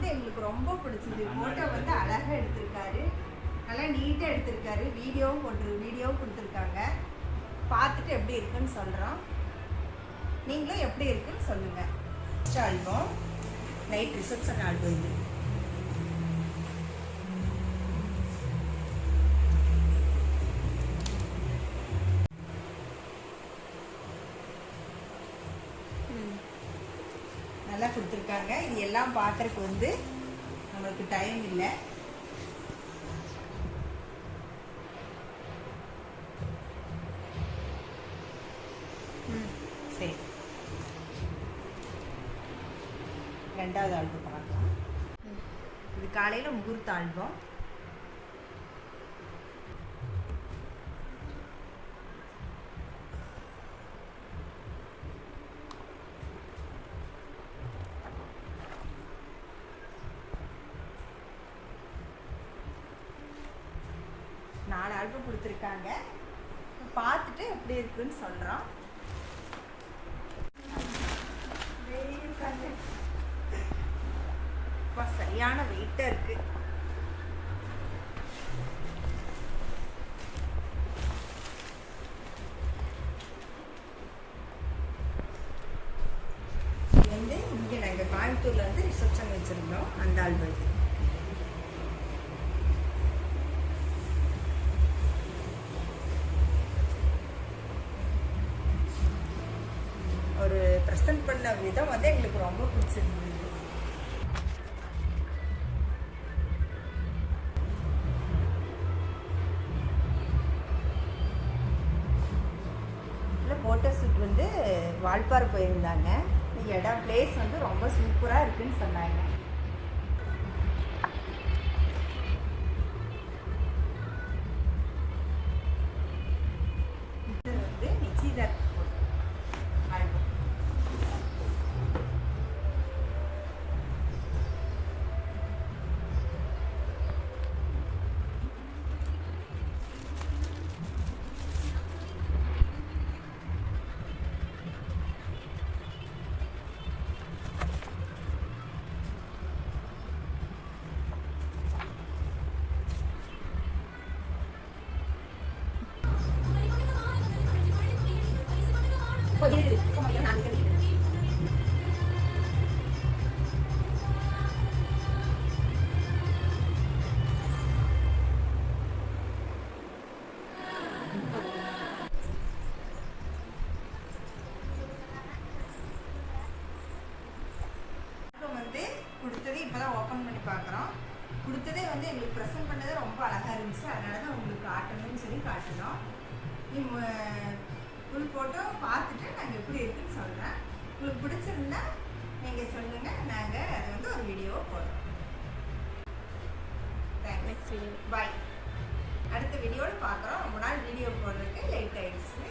வந்து எங்களுக்கு ரொம்ப பிடிச்சது. ஃபோட்டோ வந்து அழகாக எடுத்திருக்காரு, நல்லா நீட்டாக எடுத்திருக்காரு. வீடியோவும் கொடுத்துருக்காங்க. பார்த்துட்டு எப்படி இருக்குன்னு சொல்கிறோம். நீங்களும் எப்படி இருக்குன்னு சொல்லுங்கள். First album night reception album இது. நல்லா கொடுத்துருக்காங்க. இது எல்லாம் பார்க்குறதுக்கு வந்து நம்மளுக்கு டைம் இல்லை. சரி, ரெண்டாவது ஆல்பம் பார்க்கலாம். இது காலையில் முகூர்த்த ஆல்பம். நாலு ஆல்பம் கொடுத்துருக்காங்க. பார்த்துட்டு எப்படி இருக்குன்னு சொல்கிறோம். சரியான வெயிட்டாக இருக்கு. இது வந்து இங்கே நாங்கள் கோயம்புத்தூரில் வந்து ரிசப்ஷன் வச்சுருந்தோம். அந்த ஆல்பம் இது. ஒரு ப்ரெசென்ட் பண்ண விதம் வந்து எங்களுக்கு ரொம்ப பிடிச்சிருந்தது. ஃபோட்டோ ஷூட் வந்து வால்பாறை போயிருந்தாங்க. இடம் பிளேஸ் வந்து ரொம்ப சூப்பராக இருக்குன்னு சொன்னாங்க. இது வந்து நிச்சயதார்த்த ஆல்பம். கொடுத்ததே இப்போதான் ஓப்பன் பண்ணி பார்க்குறோம். கொடுத்ததே வந்து எங்களுக்கு ப்ரெசென்ட் பண்ணதே ரொம்ப அழகாக இருந்துச்சு. அதனால தான் உங்களுக்கு காட்டணும்னு சொல்லி காட்டினோம். ஃபுல் ஃபோட்டோ பார்த்துட்டு நாங்கள் எப்படி இருக்குன்னு சொல்கிறேன். உங்களுக்கு பிடிச்சிருந்தா நீங்கள் சொல்லுங்கள். நாங்கள் அதை வந்து ஒரு வீடியோவை போடுறோம். தேங்க்ஸ். பாய். அடுத்த வீடியோவில் பார்க்குறோம். ரொம்ப நாள் வீடியோ போடுறதுக்கு லேட் ஆகிடுச்சு.